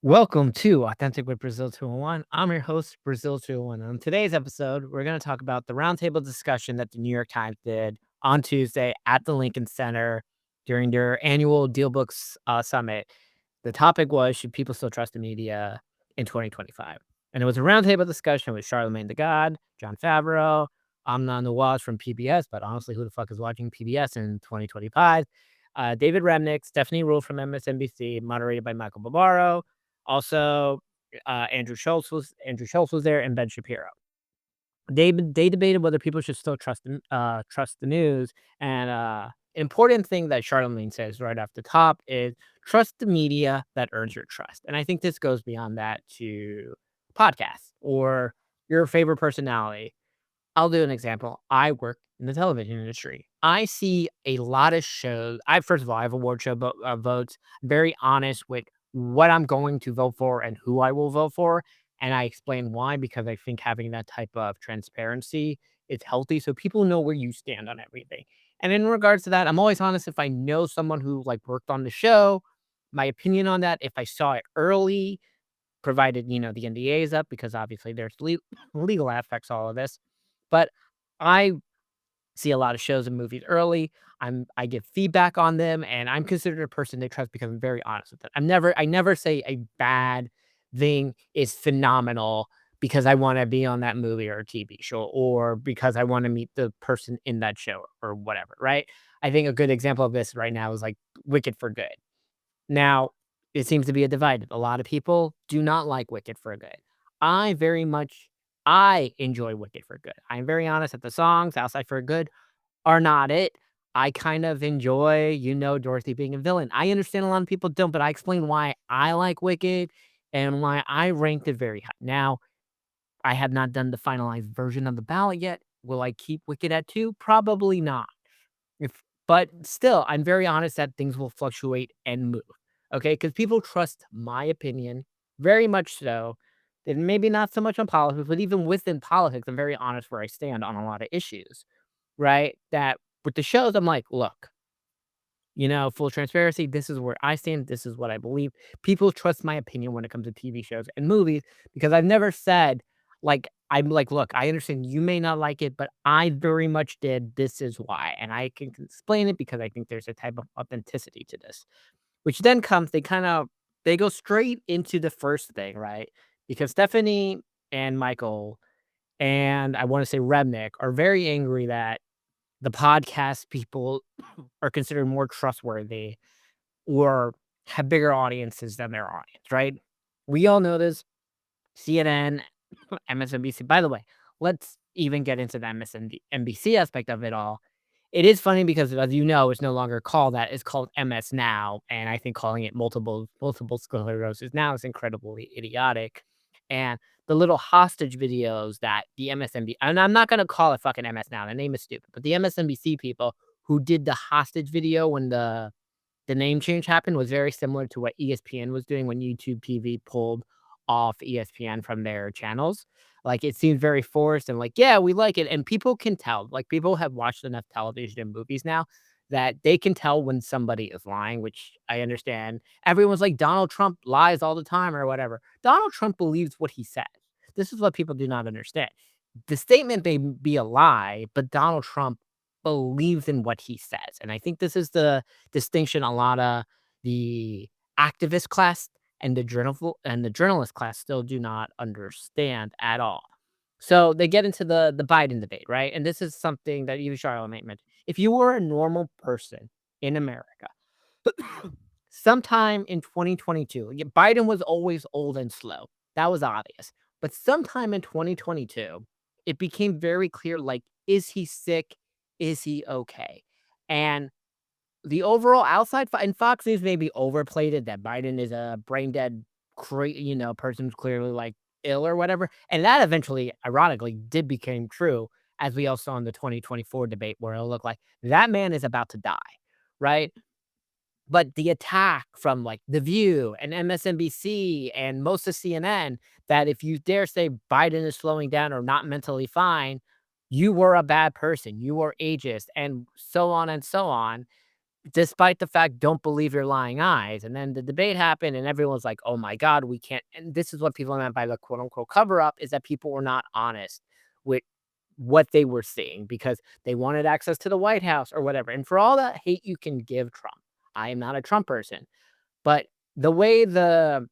Welcome to Authentic with Brazil 201. I'm your host, Brazil 201. On today's episode, we're going to talk about the roundtable discussion that the New York Times did on Tuesday at the Lincoln Center during their annual Deal Books Summit. The topic was, should people still trust the media in 2025? And it was a roundtable discussion with Charlemagne the God, John Favreau, Amna Nawaz from PBS, but honestly, who the fuck is watching PBS in 2025? David Remnick, Stephanie Rule from MSNBC, moderated by Michael Barbaro. Also, Andrew Schultz was there and Ben Shapiro. They debated whether people should still trust the news. And important thing that Charlemagne says right off the top is trust the media that earns your trust. And I think this goes beyond that to podcasts or your favorite personality. I'll do an example. I work in the television industry. I see a lot of shows. I first of all, I have award show votes. Very honest with what I'm going to vote for and who I will vote for, and I explain why because I think having that type of transparency is healthy, so people know where you stand on everything. And in regards to that, I'm always honest if I know someone who like worked on the show, my opinion on that. If I saw it early, provided the NDA is up because obviously there's legal aspects to all of this. But I see a lot of shows and movies early. I give feedback on them, and I'm considered a person they trust because I'm very honest with it. I never say a bad thing is phenomenal because I wanna be on that movie or TV show, or because I wanna meet the person in that show or whatever, right? I think a good example of this right now is, like, Wicked for Good. Now, it seems to be a divide. A lot of people do not like Wicked for Good. I very much I enjoy Wicked for Good. I'm very honest that the songs outside for Good are not it. I kind of enjoy, Dorothy being a villain. I understand a lot of people don't, but I explain why I like Wicked and why I ranked it very high. Now, I have not done the finalized version of the ballot yet. Will I keep Wicked at 2? Probably not. If But still, I'm very honest that things will fluctuate and move, okay? Because people trust my opinion, very much so, and maybe not so much on politics, but even within politics, I'm very honest where I stand on a lot of issues, right? That with the shows, I'm like, "Look, full transparency, this is where I stand, this is what I believe." People trust my opinion when it comes to TV shows and movies because I've never said, I'm like, "Look, I understand you may not like it, but I very much did. This is why." And I can explain it because I think there's a type of authenticity to this. Which then comes, they go straight into the first thing, right? Because Stephanie and Michael, and I wanna say Remnick, are very angry that the podcast people are considered more trustworthy or have bigger audiences than their audience, right? We all know this. CNN, MSNBC. By the way, let's even get into the MSNBC aspect of it all. It is funny because, as you know, it's no longer called that. It's called MS Now, and I think calling it multiple sclerosis now is incredibly idiotic. And the little hostage videos that the MSNBC, and I'm not gonna call it fucking MS Now. The name is stupid, but the MSNBC people who did the hostage video when the name change happened was very similar to what ESPN was doing when YouTube TV pulled off ESPN from their channels. Like, it seemed very forced and like, "Yeah, we like it," and people can tell, like, people have watched enough television and movies now that they can tell when somebody is lying, which I understand. Everyone's like, "Donald Trump lies all the time," or whatever. Donald Trump believes what he says. This is what people do not understand. The statement may be a lie, but Donald Trump believes in what he says, and I think this is the distinction a lotta the activist class and the journalist class still do not understand at all. So, they get into the Biden debate, right? And this is something that even Charlamagne mentioned. If you were a normal person in America, sometime in 2022, Biden was always old and slow. That was obvious. But sometime in 2022, it became very clear, like, is he sick? Is he okay? And the overall outside and Fox News maybe overplayed it that Biden is a brain dead, person who's clearly, like, ill or whatever, and that eventually, ironically, did became true, as we all saw in the 2024 debate where it looked like that man is about to die, right? But the attack from, like, The View and MSNBC and most of CNN that if you dare say Biden is slowing down or not mentally fine, you were a bad person, you were ageist, and so on and so on. despite the fact, "Don't believe your lying eyes," and then the debate happened, and everyone's like, "Oh my god, we can't," and this is what people meant by the quote, unquote, "cover up," is that people were not honest with what they were seeing because they wanted access to the White House or whatever, and for all that hate you can give Trump, I am not a Trump person, but the way the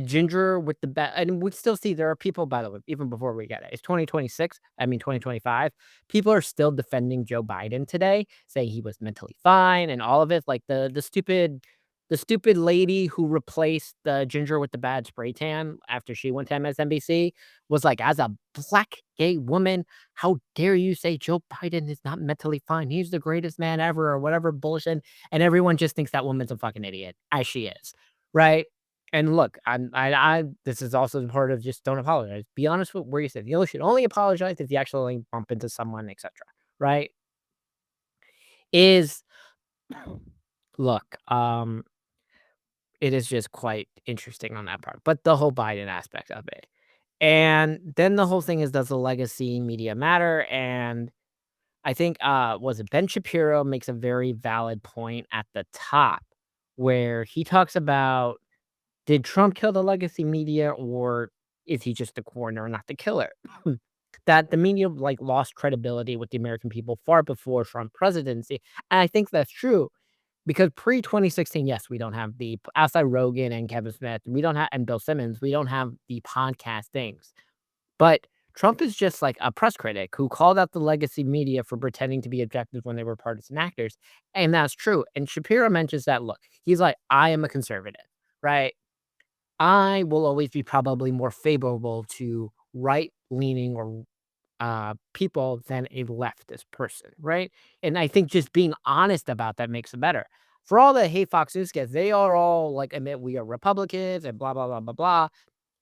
ginger with the ba and we still see there are people, by the way, even before we get it, it's 2026, I mean, 2025, people are still defending Joe Biden today, saying he was mentally fine and all of it, like the stupid lady who replaced the ginger with the bad spray tan after she went to MSNBC was like, "As a black gay woman, how dare you say Joe Biden is not mentally fine? He's the greatest man ever," or whatever bullshit, and everyone just thinks that woman's a fucking idiot, as she is, right? And look, I this is also part of just don't apologize. Be honest with where you said. You should only apologize if you actually bump into someone, etcetera, right? Is look, it is just quite interesting on that part, but the whole Biden aspect of it. And then the whole thing is, does the legacy media matter? And I think, was it Ben Shapiro makes a very valid point at the top where he talks about, did Trump kill the legacy media or is he just the coroner, not the killer? That the media like lost credibility with the American people far before Trump presidency. And I think that's true because pre 2016, yes, we don't have outside Rogan and Kevin Smith, we don't have, and Bill Simmons, we don't have the podcast things. But Trump is just like a press critic who called out the legacy media for pretending to be objective when they were partisan actors. And that's true. And Shapiro mentions that, look, he's like, I am a conservative, right? I will always be probably more favorable to right-leaning or, people than a leftist person, right? And I think just being honest about that makes it better. For all the hate Fox News gets, they are all like, admit we are Republicans and blah, blah, blah, blah, blah.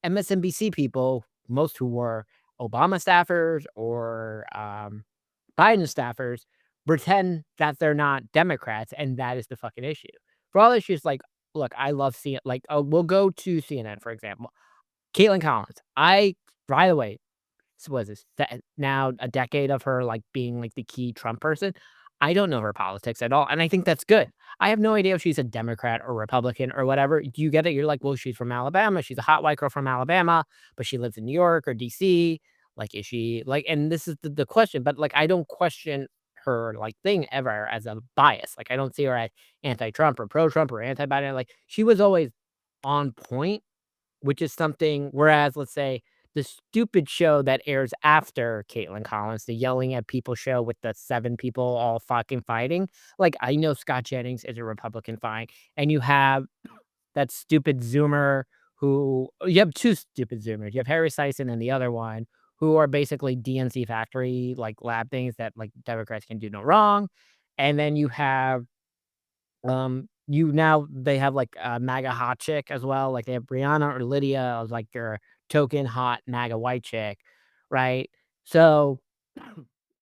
MSNBC people, most who were Obama staffers or, Biden staffers, pretend that they're not Democrats, and that is the fucking issue. For all issues, like, look, I love seeing like, we'll go to CNN, for example. Caitlin Collins. By the way, was this now a decade of her, like, being, like, the key Trump person. I don't know her politics at all, and I think that's good. I have no idea if she's a Democrat or Republican or whatever. Do you get it? You're like, "Well, she's from Alabama. She's a hot white girl from Alabama, but she lives in New York or DC. Like, is she like," and this is the question, but, like, I don't question her, like, thing ever as a bias. Like, I don't see her as anti-Trump or pro-Trump or anti-Biden. Like, she was always on point, which is something whereas, let's say, the stupid show that airs after Caitlin Collins, the yelling at people show with the 7 people all fucking fighting, like, I know Scott Jennings is a Republican fine, and you have that stupid Zoomer who you have 2 stupid Zoomers. You have Harry Sison and the other one who are basically DNC factory, like, lab things that, like, Democrats can do no wrong, and then you have you now they have, like, a MAGA hot chick as well, like, they have Brianna or Lydia as, like, your token hot MAGA white chick, right? So,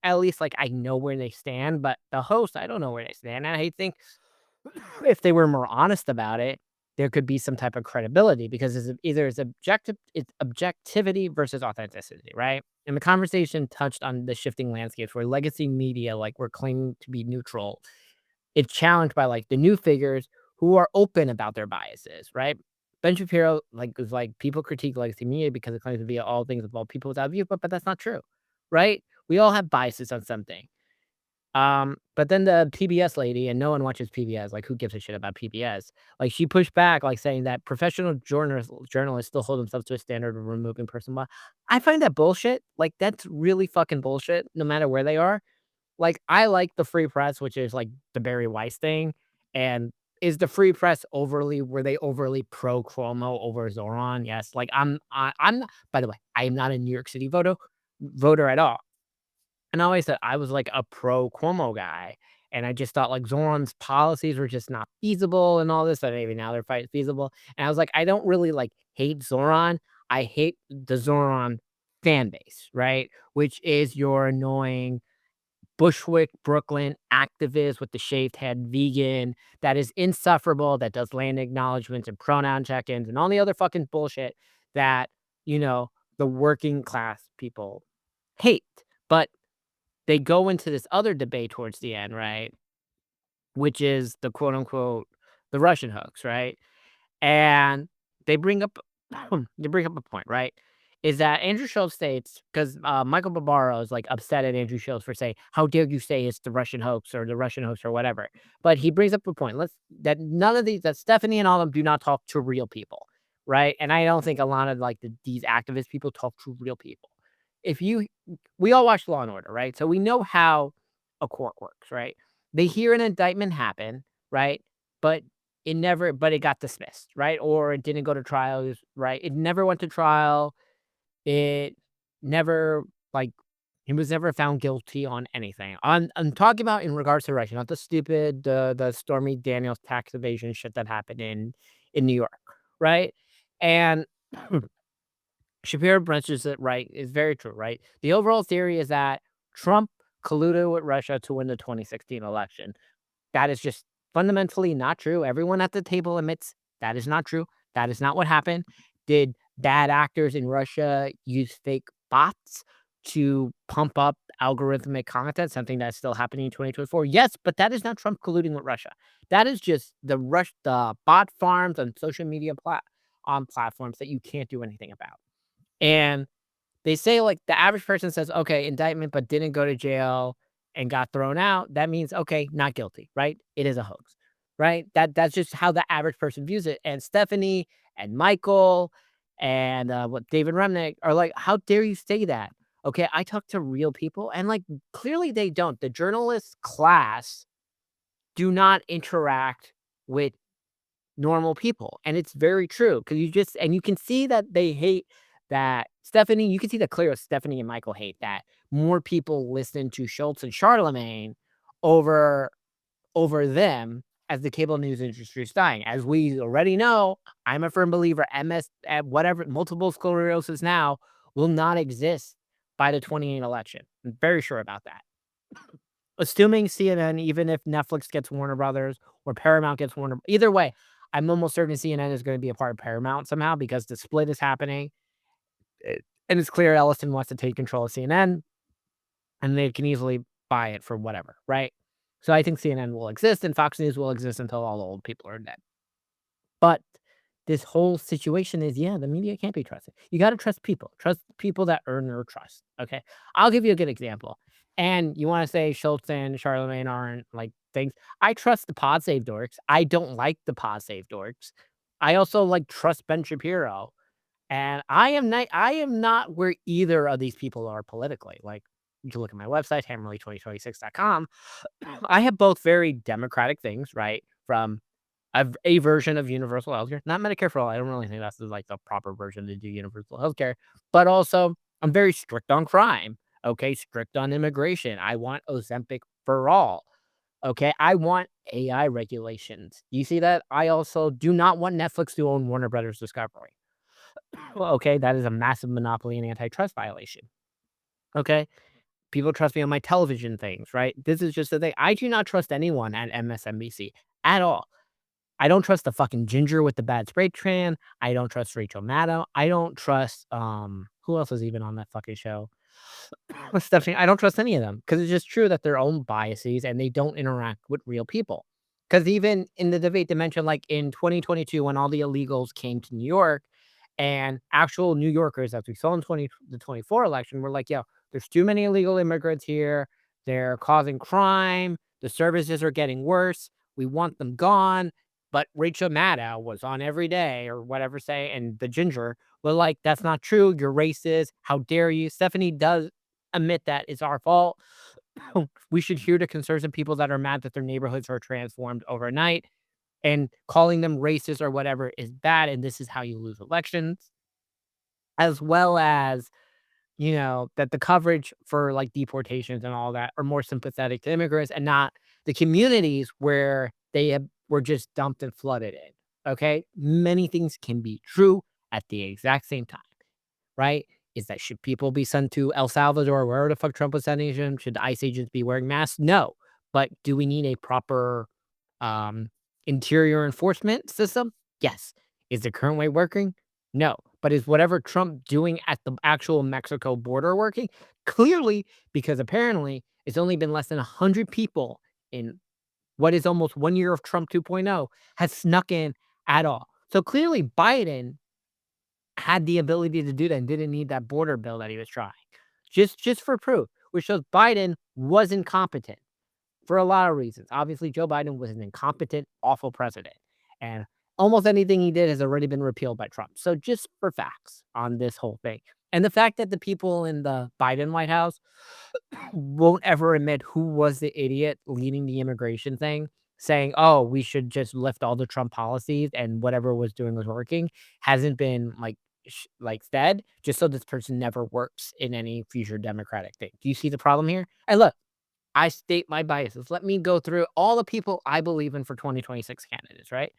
at least, like, I know where they stand, but the host, I don't know where they stand, and I think if they were more honest about it, there could be some type of credibility because it's objectivity versus authenticity, right? And the conversation touched on the shifting landscapes where legacy media, like, were claiming to be neutral, it's challenged by, like, the new figures who are open about their biases, right? Ben Shapiro, like, was like, "People critique legacy media because it claims to be all things about people without view," but that's not true, right? We all have biases on something. But then the PBS lady, and no one watches PBS, like, who gives a shit about PBS? Like, she pushed back, like, saying that professional journalists still hold themselves to a standard of removing person bi I find that bullshit. Like, that's really fucking bullshit no matter where they are. Like, I like the free press, which is, like, the Barry Weiss thing, and is the free press were they overly pro Cuomo over Zoran? Yes, like, I'm not by the way, I am not a New York City voter at all, and I always said I was, like, a pro Cuomo guy, and I just thought, like, Zoran's policies were just not feasible and all this, but maybe now they're feasible, and I was like, I don't really, like, hate Zoran, I hate the Zoran fan base, right? Which is your annoying Bushwick, Brooklyn activist with the shaved head vegan that is insufferable, that does land acknowledgments and pronoun check-ins and all the other fucking bullshit that, you know, the working class people hate. But they go into this other debate towards the end, right? which is the quote unquote the Russian hoax, right? And they bring up they bring up a point, right? Is that Andrew Schultz states because Michael Barbaro is like upset at Andrew Schultz for saying, "How dare you say it's the Russian hoax or the Russian hoax or whatever?" But he brings up a point. Let's that none of these that Stephanie and all of them do not talk to real people, right? And I don't think a lot of like these activist people talk to real people. If you, we all watch Law and Order, right? So we know how a court works, right? They hear an indictment happen, right? But it got dismissed, right? Or it didn't go to trial, right? It never went to trial. It never, like, he was never found guilty on anything. I'm talking about in regards to Russia, not the stupid, the Stormy Daniels tax evasion shit that happened in New York, right? And Shapiro Brunches it right is very true, right? The overall theory is that Trump colluded with Russia to win the 2016 election. That is just fundamentally not true. Everyone at the table admits that is not true. That is not what happened. Did bad actors in Russia use fake bots to pump up algorithmic content, something that's still happening in 2024? Yes, but that is not Trump colluding with Russia. That is just the bot farms and social media on platforms that you can't do anything about. And they say, like, the average person says, "Okay, indictment, but didn't go to jail and got thrown out." That means, okay, not guilty, right? It is a hoax, right? That's just how the average person views it. And Stephanie and Michael and, what David Remnick are like, "How dare you say that?" Okay, I talk to real people, and, like, clearly they don't. The journalist class do not interact with normal people, and it's very true because you can see that they hate that Stephanie you can see the clear Stephanie and Michael hate that more people listen to Schultz and Charlemagne over them as the cable news industry is dying. As we already know, I'm a firm believer MS whatever multiple sclerosis now will not exist by the 28 election. I'm very sure about that. Assuming CNN, even if Netflix gets Warner Brothers or Paramount gets Warner either way, I'm almost certain CNN is gonna be a part of Paramount somehow because the split is happening, and it's clear Ellison wants to take control of CNN, and they can easily buy it for whatever, right? So I think CNN will exist and Fox News will exist until all the old people are dead. But this whole situation is, yeah, the media can't be trusted. You gotta trust people that earn your trust, okay? I'll give you a good example, and you wanna say Schultz and Charlemagne aren't, like, things I trust the Pod Save dorks. I don't like the Pod Save dorks. I also, like, trust Ben Shapiro, and I am not where either of these people are politically, like, you can look at my website, hammerly2026.com. I have both very democratic things, right, from a version of universal healthcare, not Medicare for all. I don't really think that's, like, the proper version to do universal healthcare, but also I'm very strict on crime, okay, strict on immigration. I want Ozempic for all, okay? I want AI regulations. You see that? I also do not want Netflix to own Warner Brothers Discovery. Well, okay, that is a massive monopoly and antitrust violation, okay? People trust me on my television things, right? This is just the thing. I do not trust anyone at MSNBC at all. I don't trust the fucking ginger with the bad spray tan. I don't trust Rachel Maddow. I don't trust, who else is even on that fucking show? Stephanie, I don't trust any of them because it's just true that their own biases and they don't interact with real people. Because even in the debate, they mentioned like in 2022, when all the illegals came to New York and actual New Yorkers, as we saw in the 24 election, were like, yo, there's too many illegal immigrants here. They're causing crime. The services are getting worse. We want them gone. But Rachel Maddow was on every day or whatever say, and the ginger were like, that's not true. You're racist. How dare you? Stephanie does admit that it's our fault. We should hear the concerns of people that are mad that their neighborhoods are transformed overnight, and calling them racist or whatever is bad. And this is how you lose elections, as well as, that the coverage for like deportations and all that are more sympathetic to immigrants and not the communities where were just dumped and flooded in. Okay. Many things can be true at the exact same time, right? Is that should people be sent to El Salvador, wherever the fuck Trump was sending them? Should the ICE agents be wearing masks? No. But do we need a proper um, interior enforcement system? Yes. Is the current way working? No. But is whatever Trump doing at the actual Mexico border working? Clearly, because apparently it's only been less than 100 people in what is almost 1 year of Trump 2.0 has snuck in at all. So clearly Biden had the ability to do that and didn't need that border bill that he was trying. Just for proof, which shows Biden was incompetent for a lot of reasons. Obviously, Joe Biden was an incompetent, awful president, and almost anything he did has already been repealed by Trump. So just for facts on this whole thing. And the fact that the people in the Biden White House won't ever admit who was the idiot leading the immigration thing, saying, "Oh, we should just lift all the Trump policies and whatever was doing was working," hasn't been like said, just so this person never works in any future Democratic thing. Do you see the problem here? And look, I state my biases. Let me go through all the people I believe in for 2026 candidates, right?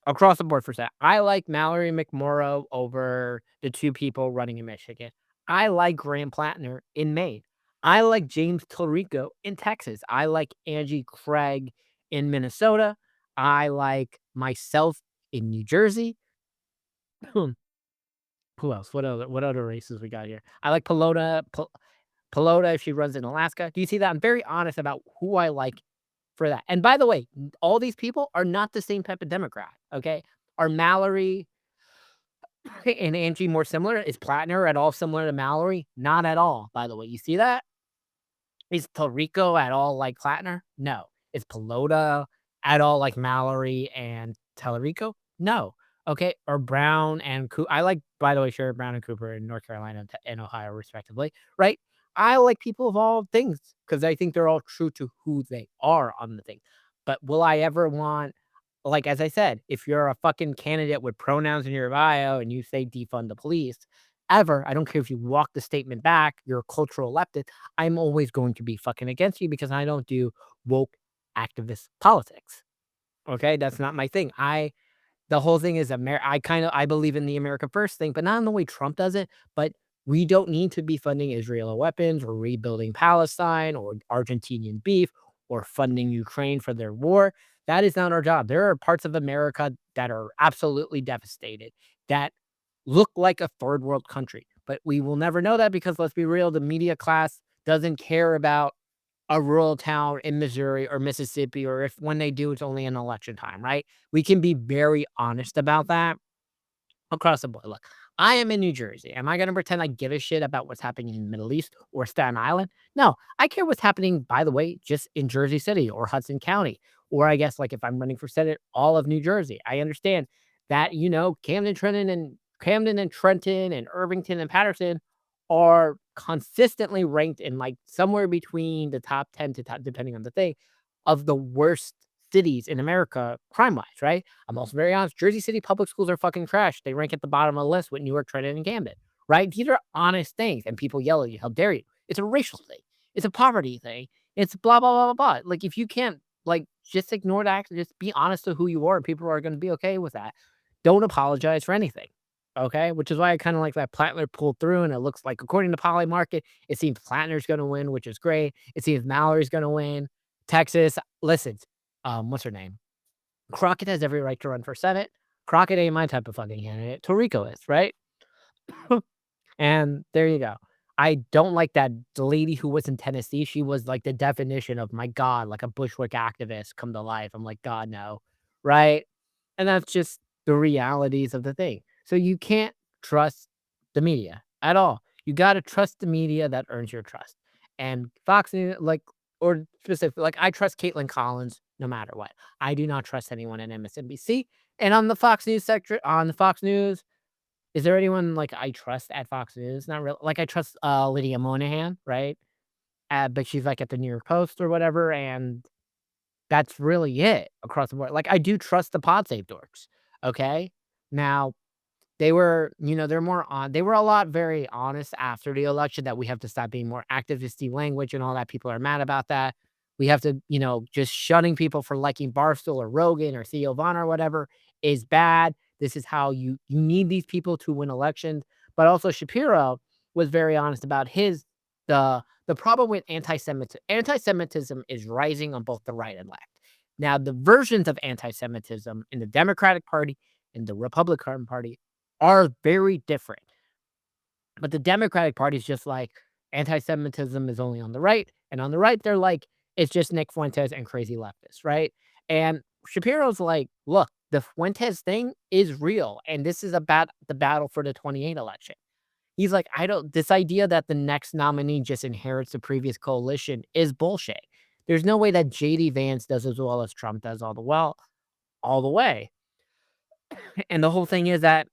Across the board for that. I like Mallory McMorrow over the 2 people running in Michigan. I like Graham Plattner in Maine. I like James Tallarico in Texas. I like Angie Craig in Minnesota. I like myself in New Jersey. Who else? What other races we got here? I like Pelota if she runs in Alaska. Do you see that? I'm very honest about who I like for that. And by the way, all these people are not the same type of Democrat, okay? Are Mallory and Angie more similar? Is Plattner at all similar to Mallory? Not at all, by the way. You see that? Is Tallarico at all like Plattner? No. Is Pelota at all like Mallory and Tallarico? No. Okay. Or Brown and Cooper. I like, by the way, Sherrod Brown and Cooper in North Carolina and Ohio, respectively, right? I like people of all things because I think they're all true to who they are on the thing. But will I ever want, like, as I said, if you're a fucking candidate with pronouns in your bio and you say defund the police, ever, I don't care if you walk the statement back, you're a cultural leftist, I'm always going to be fucking against you because I don't do woke activist politics. Okay? That's not my thing. The whole thing is I believe in the America First thing, but not in the way Trump does it, but we don't need to be funding Israel weapons or rebuilding Palestine or Argentinian beef or funding Ukraine for their war. That is not our job. There are parts of America that are absolutely devastated, that look like a third world country, but we will never know that because let's be real, the media class doesn't care about a rural town in Missouri or Mississippi, or if when they do, it's only in election time, right? We can be very honest about that across the board. Look, I am in New Jersey. Am I going to pretend I give a shit about what's happening in the Middle East or Staten Island? No, I care what's happening, by the way, just in Jersey City or Hudson County. Or I guess, like, if I'm running for Senate, all of New Jersey. I understand that, Camden and Trenton and Irvington and Patterson are consistently ranked in like somewhere between the top 10 to top, depending on the thing, of the worst cities in America crime wise, right? I'm also very honest. Jersey City public schools are fucking trash. They rank at the bottom of the list with Newark, Trenton, and Camden, right? These are honest things. And people yell at you, how dare you? It's a racial thing. It's a poverty thing. It's blah, blah, blah, blah, blah. Like, if you can't, like, just ignore that, just be honest to who you are. And people are going to be okay with that. Don't apologize for anything. Okay. Which is why I kind of like that Plattner pulled through. And it looks like, according to Poly Market, it seems Plattner's going to win, which is great. It seems Mallory's going to win. Texas, listen, what's her name? Crockett has every right to run for Senate. Crockett ain't my type of fucking candidate. Tarico is, right? And there you go. I don't like that the lady who was in Tennessee. She was like the definition of my God, like a Bushwick activist come to life. I'm like, God, no. Right. And that's just the realities of the thing. So you can't trust the media at all. You got to trust the media that earns your trust. And Fox News, like, or specifically, like, I trust Caitlin Collins no matter what. I do not trust anyone in MSNBC. And on the Fox News sector, on the Fox News, is there anyone like I trust at Fox News? Not really. Like, I trust Lydia Monahan, right? But she's like at the New York Post or whatever, and that's really it across the board. Like, I do trust the Pod Save dorks. Okay. Now, they're more on they were a lot very honest after the election that we have to stop being more activisty language and all that. People are mad about that. We have to, just shunning people for liking Barstool or Rogan or Theo Von or whatever is bad. This is how you need these people to win elections. But also Shapiro was very honest about the problem with anti-Semitism. Anti-Semitism is rising on both the right and left. Now, the versions of anti-Semitism in the Democratic Party and the Republican Party are very different. But the Democratic Party is just like anti-Semitism is only on the right, and on the right, they're like It's just Nick Fuentes and crazy leftists, right? And Shapiro's like, "Look, the Fuentes thing is real, and this is about the battle for the '28 election." He's like, "I don't this idea that the next nominee just inherits the previous coalition is bullshit. There's no way that JD Vance does as well as Trump does all the way." And the whole thing is that,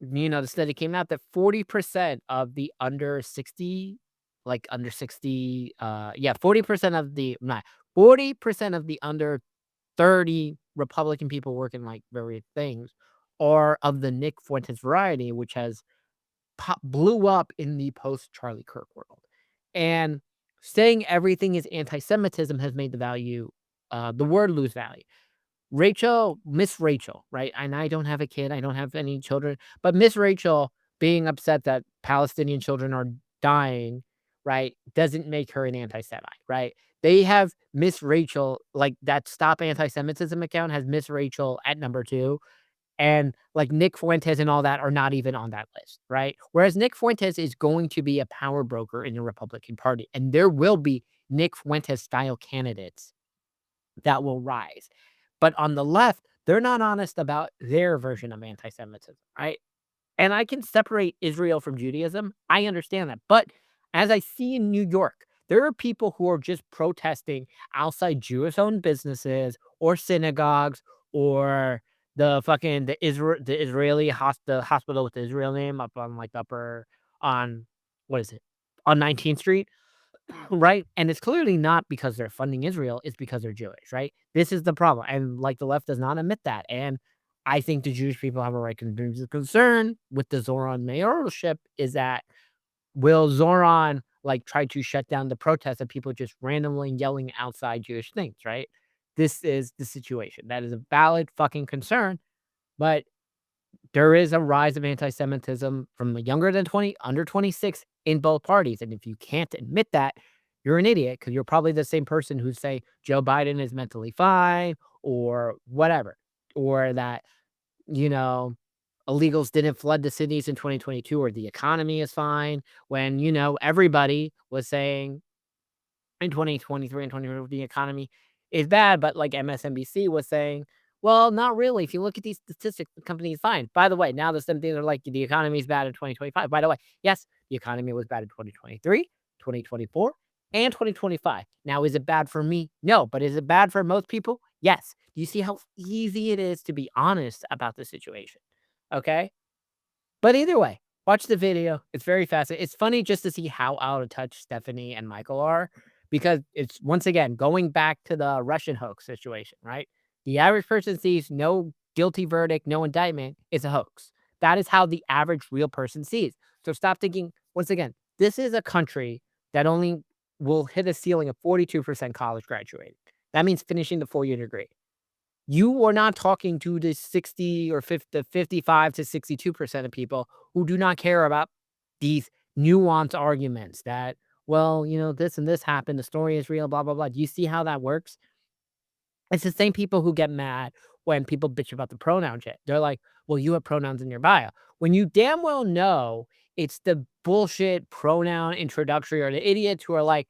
the study came out that 40% of the under 60, like under 60, yeah, 40% of the not 40% of the under 30 Republican people working like various things are of the Nick Fuentes variety, which has blew up in the post Charlie Kirk world. And saying everything is anti-Semitism has made the word lose value. Miss Rachel, right? And I don't have a kid, I don't have any children, but Miss Rachel being upset that Palestinian children are dying, right, doesn't make her an anti-Semite, right? They have Miss Rachel, like that Stop Anti-Semitism account has Miss Rachel at number 2, and like Nick Fuentes and all that are not even on that list, right? Whereas Nick Fuentes is going to be a power broker in the Republican Party, and there will be Nick Fuentes style candidates that will rise. But on the left, they're not honest about their version of anti-Semitism, right? And I can separate Israel from Judaism. I understand that. But as I see in New York, there are people who are just protesting outside Jewish owned businesses or synagogues or the Israeli the hospital with the Israel name up on like upper on what is it? On 19th Street, right? And it's clearly not because they're funding Israel, it's because they're Jewish, right? This is the problem. And like the left does not admit that. And I think the Jewish people have a right concern with the Zoran mayoralship is that will Zoran like try to shut down the protests of people just randomly yelling outside Jewish things, right? This is the situation. That is a valid fucking concern, but there is a rise of anti-Semitism from the younger than 20, under 26 in both parties. And if you can't admit that, you're an idiot because you're probably the same person who say Joe Biden is mentally fine or whatever, or that, you know, illegals didn't flood the cities in 2022 or the economy is fine when, everybody was saying in 2023 and 2024 the economy is bad, but like MSNBC was saying, well, not really. If you look at these statistics, the company is fine. By the way, now the same thing are like the economy is bad in 2025. By the way, yes, the economy was bad in 2023, 2024, and 2025. Now, is it bad for me? No, but is it bad for most people? Yes. Do you see how easy it is to be honest about the situation? Okay. But either way, watch the video. It's very fascinating. It's funny just to see how out of touch Stephanie and Michael are because it's once again going back to the Russian hoax situation, right? The average person sees no guilty verdict, no indictment. It's a hoax. That is how the average real person sees. So stop thinking, once again, this is a country that only will hit a ceiling of 42% college graduated. That means finishing the 4-year degree. You are not talking to the 60 or 50 the 55 to 62% of people who do not care about these nuanced arguments that, well, this and this happened, the story is real, blah, blah, blah. Do you see how that works? It's the same people who get mad when people bitch about the pronoun shit. They're like, "Well, you have pronouns in your bio." When you damn well know it's the bullshit pronoun introductory or the idiots who are like,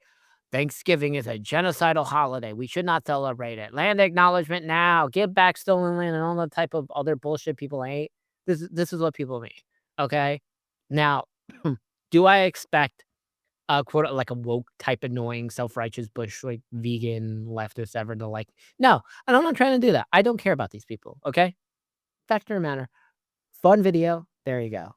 "Thanksgiving is a genocidal holiday. We should not celebrate it. Land acknowledgement now. Give back stolen land," and all the type of other bullshit people hate. This is what people mean, okay? Now, do I expect quote like a woke type annoying self-righteous bush like vegan leftist ever to like no, and I'm not trying to do that. I don't care about these people, okay? Fact of the matter. Fun video. There you go.